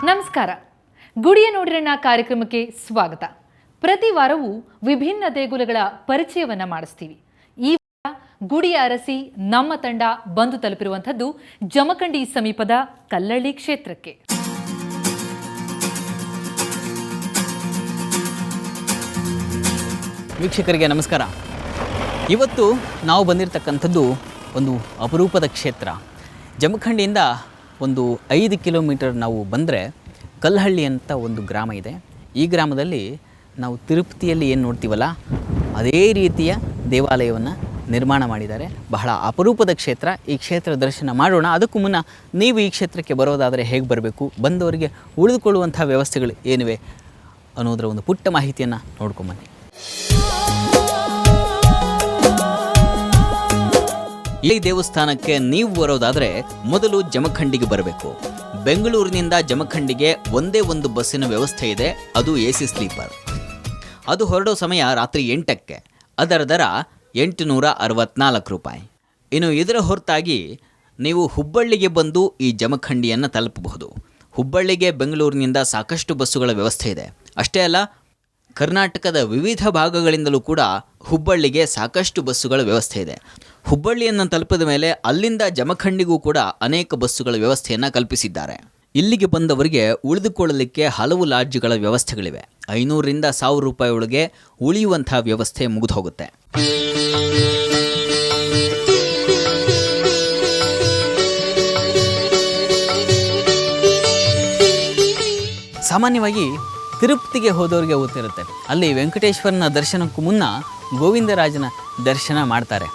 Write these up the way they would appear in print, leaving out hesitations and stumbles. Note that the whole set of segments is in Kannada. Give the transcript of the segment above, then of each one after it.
ನಮಸ್ಕಾರ. ಗುಡಿಯ ನೋಡಿರಣ್ಣ ಕಾರ್ಯಕ್ರಮಕ್ಕೆ ಸ್ವಾಗತ. ಪ್ರತಿ ವಾರವೂ ವಿಭಿನ್ನ ದೇಗುಲಗಳ ಪರಿಚಯವನ್ನ ಮಾಡಿಸ್ತೀವಿ. ಈ ವಾರ ಗುಡಿಯ ಅರಸಿ ನಮ್ಮ ತಂಡ ಬಂದು ತಲುಪಿರುವಂಥದ್ದು ಜಮಖಂಡಿ ಸಮೀಪದ ಕಲ್ಲಳ್ಳಿ ಕ್ಷೇತ್ರಕ್ಕೆ. ವೀಕ್ಷಕರಿಗೆ ನಮಸ್ಕಾರ. ಇವತ್ತು ನಾವು ಬಂದಿರತಕ್ಕಂಥದ್ದು ಒಂದು ಅಪರೂಪದ ಕ್ಷೇತ್ರ. ಜಮಖಂಡಿಯಿಂದ ಒಂದು 5 ಕಿಲೋಮೀಟರ್ ನಾವು ಬಂದರೆ ಕಲ್ಲಹಳ್ಳಿ ಅಂತ ಒಂದು ಗ್ರಾಮ ಇದೆ. ಈ ಗ್ರಾಮದಲ್ಲಿ ನಾವು ತಿರುಪತಿಯಲ್ಲಿ ಏನು ನೋಡ್ತೀವಲ್ಲ ಅದೇ ರೀತಿಯ ದೇವಾಲಯವನ್ನು ನಿರ್ಮಾಣ ಮಾಡಿದ್ದಾರೆ. ಬಹಳ ಅಪರೂಪದ ಕ್ಷೇತ್ರ. ಈ ಕ್ಷೇತ್ರ ದರ್ಶನ ಮಾಡೋಣ. ಅದಕ್ಕೂ ಮುನ್ನ ನೀವು ಈ ಕ್ಷೇತ್ರಕ್ಕೆ ಬರೋದಾದರೆ ಹೇಗೆ ಬರಬೇಕು, ಬಂದವರಿಗೆ ಉಳಿದುಕೊಳ್ಳುವಂಥ ವ್ಯವಸ್ಥೆಗಳು ಏನಿವೆ ಅನ್ನೋದರ ಒಂದು ಪುಟ್ಟ ಮಾಹಿತಿಯನ್ನು ನೋಡ್ಕೊಂಬನ್ನಿ. ಈ ದೇವಸ್ಥಾನಕ್ಕೆ ನೀವು ಬರೋದಾದರೆ ಮೊದಲು ಜಮಖಂಡಿಗೆ ಬರಬೇಕು. ಬೆಂಗಳೂರಿನಿಂದ ಜಮಖಂಡಿಗೆ ಒಂದೇ ಒಂದು ಬಸ್ಸಿನ ವ್ಯವಸ್ಥೆ ಇದೆ. ಅದು AC ಸ್ಲೀಪರ್. ಅದು ಹೊರಡೋ ಸಮಯ ರಾತ್ರಿ 8ಕ್ಕೆ. ಅದರ ದರ 864 ರೂಪಾಯಿ. ಇನ್ನು ಇದರ ಹೊರತಾಗಿ ನೀವು ಹುಬ್ಬಳ್ಳಿಗೆ ಬಂದು ಈ ಜಮಖಂಡಿಯನ್ನು ತಲುಪಬಹುದು. ಹುಬ್ಬಳ್ಳಿಗೆ ಬೆಂಗಳೂರಿನಿಂದ ಸಾಕಷ್ಟು ಬಸ್ಸುಗಳ ವ್ಯವಸ್ಥೆ ಇದೆ. ಅಷ್ಟೇ ಅಲ್ಲ, ಕರ್ನಾಟಕದ ವಿವಿಧ ಭಾಗಗಳಿಂದಲೂ ಕೂಡ ಹುಬ್ಬಳ್ಳಿಗೆ ಸಾಕಷ್ಟು ಬಸ್ಸುಗಳ ವ್ಯವಸ್ಥೆ ಇದೆ. ಹುಬ್ಬಳ್ಳಿಯನ್ನು ತಲುಪಿದ ಮೇಲೆ ಅಲ್ಲಿಂದ ಜಮಖಂಡಿಗೂ ಕೂಡ ಅನೇಕ ಬಸ್ಸುಗಳ ವ್ಯವಸ್ಥೆಯನ್ನು ಕಲ್ಪಿಸಿದ್ದಾರೆ. ಇಲ್ಲಿಗೆ ಬಂದವರಿಗೆ ಉಳಿದುಕೊಳ್ಳಲಿಕ್ಕೆ ಹಲವು ಲಾಡ್ಜ್ಗಳ ವ್ಯವಸ್ಥೆಗಳಿವೆ. 500ರಿಂದ 1000 ರೂಪಾಯಿ ಒಳಗೆ ಉಳಿಯುವಂಥ ವ್ಯವಸ್ಥೆ ಮುಗಿದು ಹೋಗುತ್ತೆ. ಸಾಮಾನ್ಯವಾಗಿ ತಿರುಪತಿಗೆ ಹೋದವರಿಗೆ ಗೊತ್ತಿರುತ್ತೆ, ಅಲ್ಲಿ ವೆಂಕಟೇಶ್ವರನ ದರ್ಶನಕ್ಕೂ ಮುನ್ನ ಗೋವಿಂದರಾಜನ ದರ್ಶನ ಮಾಡ್ತಾರೆ.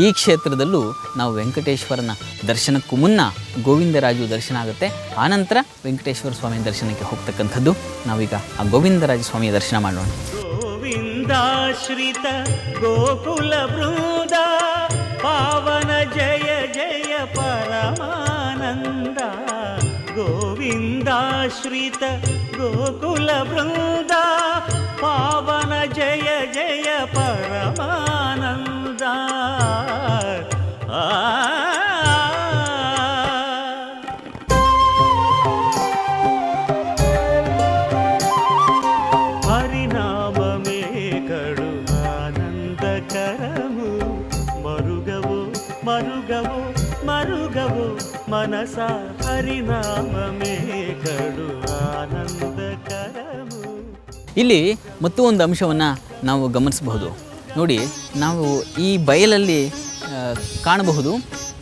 ಈ ಕ್ಷೇತ್ರದಲ್ಲೂ ನಾವು ವೆಂಕಟೇಶ್ವರನ ದರ್ಶನಕ್ಕೂ ಮುನ್ನ ಗೋವಿಂದರಾಜು ದರ್ಶನ ಆಗುತ್ತೆ. ಆನಂತರ ವೆಂಕಟೇಶ್ವರ ಸ್ವಾಮಿ ದರ್ಶನಕ್ಕೆ ಹೋಗ್ತಕ್ಕಂಥದ್ದು. ನಾವೀಗ ಆ ಗೋವಿಂದರಾಜ ಸ್ವಾಮಿಯ ದರ್ಶನ ಮಾಡೋಣ. ಗೋವಿಂದಾಶ್ರಿತ ಗೋಕುಲ ಬೃಂದ ಪಾವನ ಜಯ ಜಯ ಪರಮಾನಂದ. ಗೋವಿಂದಾಶ್ರಿತ ಗೋಕುಲ ಬೃಂದ ಪಾವನ ಜಯ ಜಯ ಪರಮಾನಂದ. హరినామమే కడు ఆనందకరము మరుగవు మరుగవు మరుగవు మనస. ಹರಿನಾಮమే ಕಡು ಆನಂದಕರము. ಇಲ್ಲಿ ಮತ್ತೂ ಒಂದು ಅಂಶವನ್ನು ನಾವು ಗಮನಿಸಬಹುದು. ನೋಡಿ, ನಾವು ಈ ಬಯಲಲ್ಲಿ ಕಾಣಬಹುದು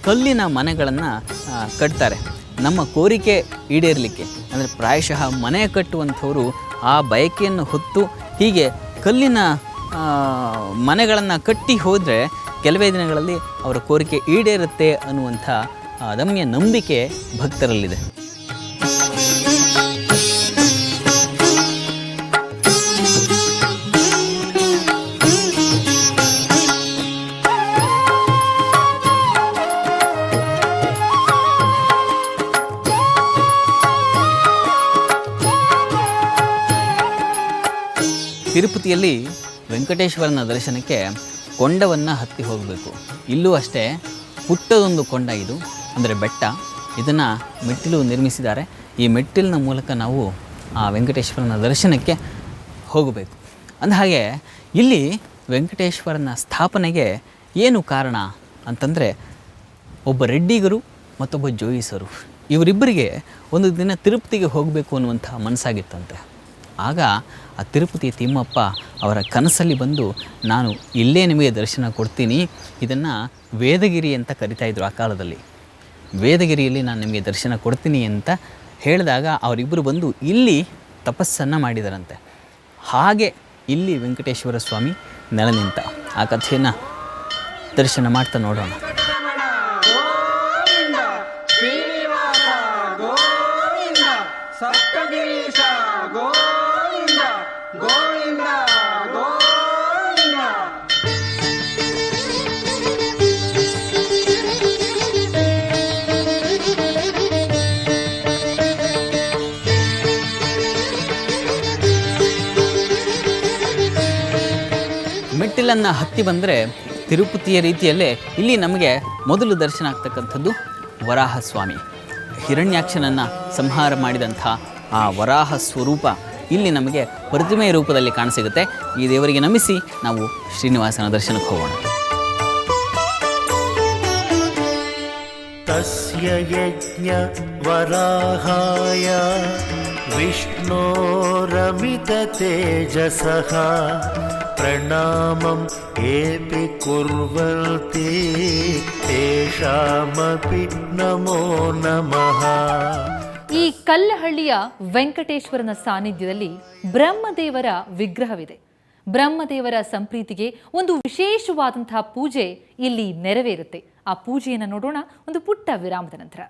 ಕಲ್ಲಿನ ಮನೆಗಳನ್ನು ಕಟ್ತಾರೆ. ನಮ್ಮ ಕೋರಿಕೆ ಈಡೇರಲಿಕ್ಕೆ, ಅಂದರೆ ಪ್ರಾಯಶಃ ಮನೆ ಕಟ್ಟುವಂಥವರು ಆ ಬಯಕೆಯನ್ನು ಹೊತ್ತು ಹೀಗೆ ಕಲ್ಲಿನ ಮನೆಗಳನ್ನು ಕಟ್ಟಿ ಹೋದರೆ ಕೆಲವೇ ದಿನಗಳಲ್ಲಿ ಅವರ ಕೋರಿಕೆ ಈಡೇರುತ್ತೆ ಅನ್ನುವಂಥ ಅದಮ್ಯ ನಂಬಿಕೆ ಭಕ್ತರಲ್ಲಿದೆ. ತಿರುಪತಿಯಲ್ಲಿ ವೆಂಕಟೇಶ್ವರನ ದರ್ಶನಕ್ಕೆ ಕೊಂಡವನ್ನು ಹತ್ತಿ ಹೋಗಬೇಕು. ಇಲ್ಲೂ ಅಷ್ಟೇ, ಪುಟ್ಟದೊಂದು ಕೊಂಡ ಇದು, ಅಂದರೆ ಬೆಟ್ಟ. ಇದನ್ನು ಮೆಟ್ಟಿಲು ನಿರ್ಮಿಸಿದ್ದಾರೆ. ಈ ಮೆಟ್ಟಿಲಿನ ಮೂಲಕ ನಾವು ಆ ವೆಂಕಟೇಶ್ವರನ ದರ್ಶನಕ್ಕೆ ಹೋಗಬೇಕು. ಅಂದಹಾಗೆ ಇಲ್ಲಿ ವೆಂಕಟೇಶ್ವರನ ಸ್ಥಾಪನೆಗೆ ಏನು ಕಾರಣ ಅಂತಂದರೆ, ಒಬ್ಬ ರೆಡ್ಡಿಗರು ಮತ್ತೊಬ್ಬ ಜೋಯಿಸರು, ಇವರಿಬ್ಬರಿಗೆ ಒಂದು ದಿನ ತಿರುಪತಿಗೆ ಹೋಗಬೇಕು ಅನ್ನುವಂಥ ಮನಸ್ಸಾಗಿತ್ತಂತೆ. ಆಗ ಆ ತಿರುಪತಿ ತಿಮ್ಮಪ್ಪ ಅವರ ಕನಸಲ್ಲಿ ಬಂದು, ನಾನು ಇಲ್ಲೇ ನಿಮಗೆ ದರ್ಶನ ಕೊಡ್ತೀನಿ, ಇದನ್ನು ವೇದಗಿರಿ ಅಂತ ಕರಿತಾಯಿದ್ರು ಆ ಕಾಲದಲ್ಲಿ, ವೇದಗಿರಿಯಲ್ಲಿ ನಾನು ನಿಮಗೆ ದರ್ಶನ ಕೊಡ್ತೀನಿ ಅಂತ ಹೇಳಿದಾಗ ಅವರಿಬ್ಬರು ಬಂದು ಇಲ್ಲಿ ತಪಸ್ಸನ್ನು ಮಾಡಿದರಂತೆ. ಹಾಗೆ ಇಲ್ಲಿ ವೆಂಕಟೇಶ್ವರ ಸ್ವಾಮಿ ನೆಲೆ ನಿಂತ. ಆ ಕಥೆಯನ್ನು ದರ್ಶನ ಮಾಡ್ತಾ ನೋಡೋಣ. ಮೆಟ್ಟಿಲನ್ನು ಹತ್ತಿ ಬಂದರೆ ತಿರುಪತಿಯ ರೀತಿಯಲ್ಲೇ ಇಲ್ಲಿ ನಮಗೆ ಮೊದಲು ದರ್ಶನ ಆಗ್ತಕ್ಕಂಥದ್ದು ವರಾಹ ಸ್ವಾಮಿ. ಹಿರಣ್ಯಾಕ್ಷನನ್ನು ಸಂಹಾರ ಮಾಡಿದಂಥ ಆ ವರಾಹ ಸ್ವರೂಪ ಇಲ್ಲಿ ನಮಗೆ ಪ್ರತಿಮೆ ರೂಪದಲ್ಲಿ ಕಾಣಸಿಗುತ್ತೆ. ಈ ದೇವರಿಗೆ ನಮಿಸಿ ನಾವು ಶ್ರೀನಿವಾಸನ ದರ್ಶನಕ್ಕೆ ಹೋಗೋಣ. ತಸ್ಯ ಯಜ್ಞ ವರಾಹಾಯ ವಿಷ್ಣೋರಮಿತ ತೇಜಸಃ ಪ್ರಣಾಮಂ ಏಪಿ ಕುರ್ವಂತಿ ತೇಷಾಮಪಿ ನಮೋ ನಮಃ. ಈ ಕಲ್ಲಹಳ್ಳಿಯ ವೆಂಕಟೇಶ್ವರನ ಸಾನ್ನಿಧ್ಯದಲ್ಲಿ ಬ್ರಹ್ಮದೇವರ ವಿಗ್ರಹವಿದೆ. ಬ್ರಹ್ಮದೇವರ ಸಂಪ್ರೀತಿಗೆ ಒಂದು ವಿಶೇಷವಾದಂತಹ ಪೂಜೆ ಇಲ್ಲಿ ನೆರವೇರುತ್ತೆ. ಆ ಪೂಜೆಯನ್ನು ನೋಡೋಣ ಒಂದು ಪುಟ್ಟ ವಿರಾಮದ ನಂತರ.